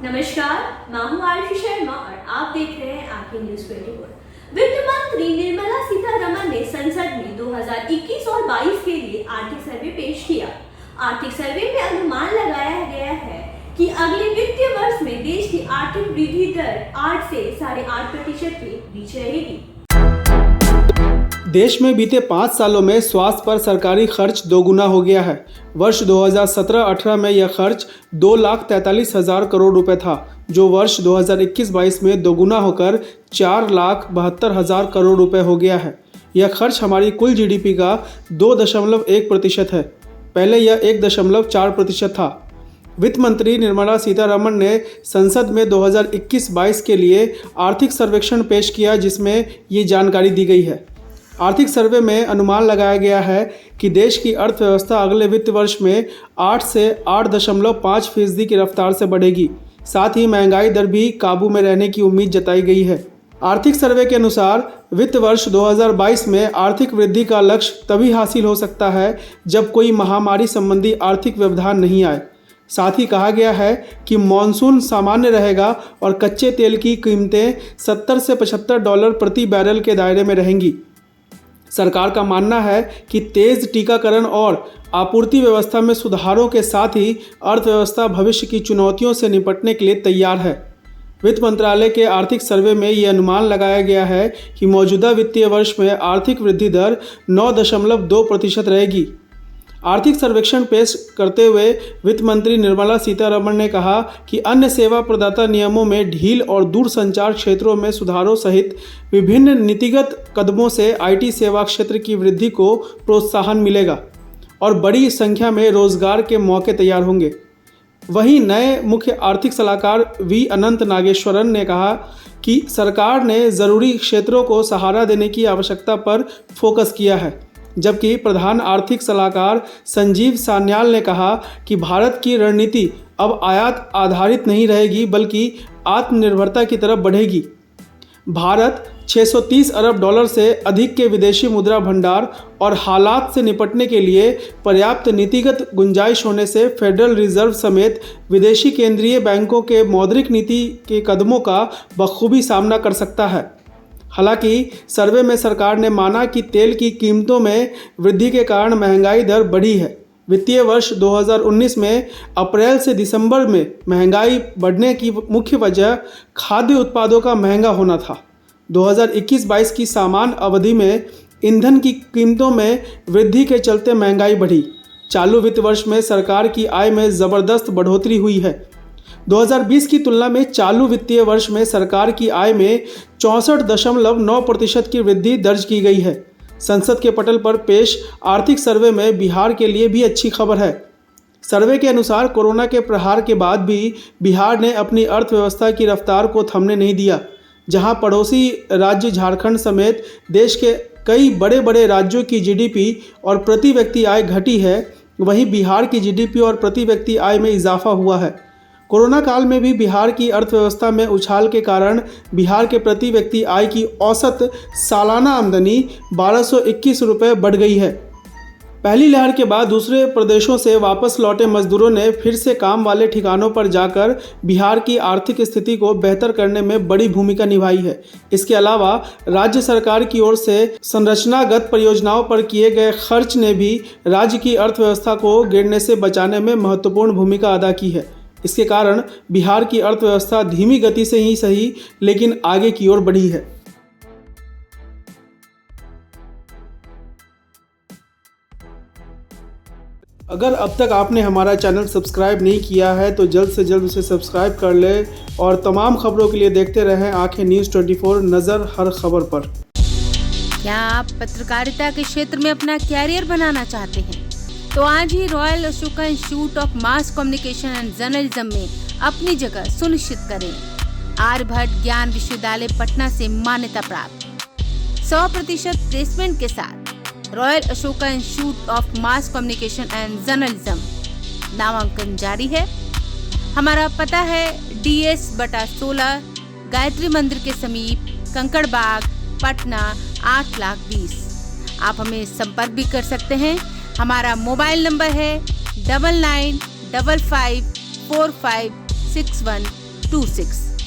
नमस्कार, मैं हूं आयुषी शर्मा और आप देख रहे हैं आंखें न्यूज 24। वित्त मंत्री निर्मला सीतारमण ने संसद में 2021 और 22 के लिए आर्थिक सर्वे पेश किया। आर्थिक सर्वे में अनुमान लगाया गया है कि अगले वित्तीय वर्ष में देश की आर्थिक वृद्धि दर 8 से 8.5% के बीच रहेगी। देश में बीते 5 सालों में स्वास्थ्य पर सरकारी खर्च दोगुना हो गया है। वर्ष 2017-18 में यह खर्च 2,43,000 करोड़ रुपए था, जो वर्ष 2021-22 में दोगुना होकर 4,72,000 करोड़ रुपए हो गया है। यह खर्च हमारी कुल जीडीपी का 2.1% है। पहले यह 1.4% था। वित्त मंत्री निर्मला सीतारमण ने संसद में 2021-22 के लिए आर्थिक सर्वेक्षण पेश किया, जिसमें ये जानकारी दी गई है। आर्थिक सर्वे में अनुमान लगाया गया है कि देश की अर्थव्यवस्था अगले वित्त वर्ष में 8 से 8.5% की रफ्तार से बढ़ेगी। साथ ही महंगाई दर भी काबू में रहने की उम्मीद जताई गई है। आर्थिक सर्वे के अनुसार वित्त वर्ष 2022 में आर्थिक वृद्धि का लक्ष्य तभी हासिल हो सकता है जब कोई महामारी संबंधी आर्थिक व्यवधान नहीं आए। साथ ही कहा गया है कि मॉनसून सामान्य रहेगा और कच्चे तेल की कीमतें $70 से $75 प्रति बैरल के दायरे में रहेंगी। सरकार का मानना है कि तेज टीकाकरण और आपूर्ति व्यवस्था में सुधारों के साथ ही अर्थव्यवस्था भविष्य की चुनौतियों से निपटने के लिए तैयार है। वित्त मंत्रालय के आर्थिक सर्वे में ये अनुमान लगाया गया है कि मौजूदा वित्तीय वर्ष में आर्थिक वृद्धि दर 9.2% रहेगी। आर्थिक सर्वेक्षण पेश करते हुए वित्त मंत्री निर्मला सीतारमण ने कहा कि अन्य सेवा प्रदाता नियमों में ढील और दूरसंचार क्षेत्रों में सुधारों सहित विभिन्न नीतिगत कदमों से आईटी सेवा क्षेत्र की वृद्धि को प्रोत्साहन मिलेगा और बड़ी संख्या में रोजगार के मौके तैयार होंगे। वहीं नए मुख्य आर्थिक सलाहकार वी अनंत नागेश्वरन ने कहा कि सरकार ने ज़रूरी क्षेत्रों को सहारा देने की आवश्यकता पर फोकस किया है, जबकि प्रधान आर्थिक सलाहकार संजीव सान्याल ने कहा कि भारत की रणनीति अब आयात आधारित नहीं रहेगी बल्कि आत्मनिर्भरता की तरफ बढ़ेगी। भारत $630 अरब से अधिक के विदेशी मुद्रा भंडार और हालात से निपटने के लिए पर्याप्त नीतिगत गुंजाइश होने से फेडरल रिजर्व समेत विदेशी केंद्रीय बैंकों के मौद्रिक नीति के कदमों का बखूबी सामना कर सकता है। हालांकि सर्वे में सरकार ने माना कि तेल की कीमतों में वृद्धि के कारण महंगाई दर बढ़ी है। वित्तीय वर्ष 2019 में अप्रैल से दिसंबर में महंगाई बढ़ने की मुख्य वजह खाद्य उत्पादों का महंगा होना था। 2021-22 की समान अवधि में ईंधन की कीमतों में वृद्धि के चलते महंगाई बढ़ी। चालू वित्त वर्ष में सरकार की आय में ज़बरदस्त बढ़ोतरी हुई है। 2020 की तुलना में चालू वित्तीय वर्ष में सरकार की आय में 64.9% की वृद्धि दर्ज की गई है। संसद के पटल पर पेश आर्थिक सर्वे में बिहार के लिए भी अच्छी खबर है। सर्वे के अनुसार कोरोना के प्रहार के बाद भी बिहार ने अपनी अर्थव्यवस्था की रफ्तार को थमने नहीं दिया। जहां पड़ोसी राज्य झारखंड समेत देश के कई बड़े बड़े राज्यों की जीडीपी और प्रति व्यक्ति आय घटी है, वहीं बिहार की जीडीपी और प्रति व्यक्ति आय में इजाफा हुआ है। कोरोना काल में भी बिहार की अर्थव्यवस्था में उछाल के कारण बिहार के प्रति व्यक्ति आय की औसत सालाना आमदनी 1221 रुपये बढ़ गई है। पहली लहर के बाद दूसरे प्रदेशों से वापस लौटे मजदूरों ने फिर से काम वाले ठिकानों पर जाकर बिहार की आर्थिक स्थिति को बेहतर करने में बड़ी भूमिका निभाई है। इसके अलावा राज्य सरकार की ओर से संरचनागत परियोजनाओं पर किए गए खर्च ने भी राज्य की अर्थव्यवस्था को गिरने से बचाने में महत्वपूर्ण भूमिका अदा की है। इसके कारण बिहार की अर्थव्यवस्था धीमी गति से ही सही लेकिन आगे की ओर बढ़ी है। अगर अब तक आपने हमारा चैनल सब्सक्राइब नहीं किया है तो जल्द से जल्द उसे सब्सक्राइब कर ले और तमाम खबरों के लिए देखते रहें आंखें न्यूज़ 24, नज़र हर खबर पर। क्या आप पत्रकारिता के क्षेत्र में अपना कैरियर बनाना चाहते हैं? तो आज ही Royal Ashoka Institute of Mass Communication and Journalism में अपनी जगह सुनिश्चित करें। आर्यभट्ट ज्ञान विश्वविद्यालय पटना से मान्यता प्राप्त 100% प्लेसमेंट के साथ royal Ashoka Institute of Mass Communication and journalism नामांकन जारी है। हमारा पता है DS/16 गायत्री मंदिर के समीप, कंकड़ बाग, पटना 8,20,000। आप हमें संपर्क भी कर सकते हैं। हमारा मोबाइल नंबर है 99554561 2626।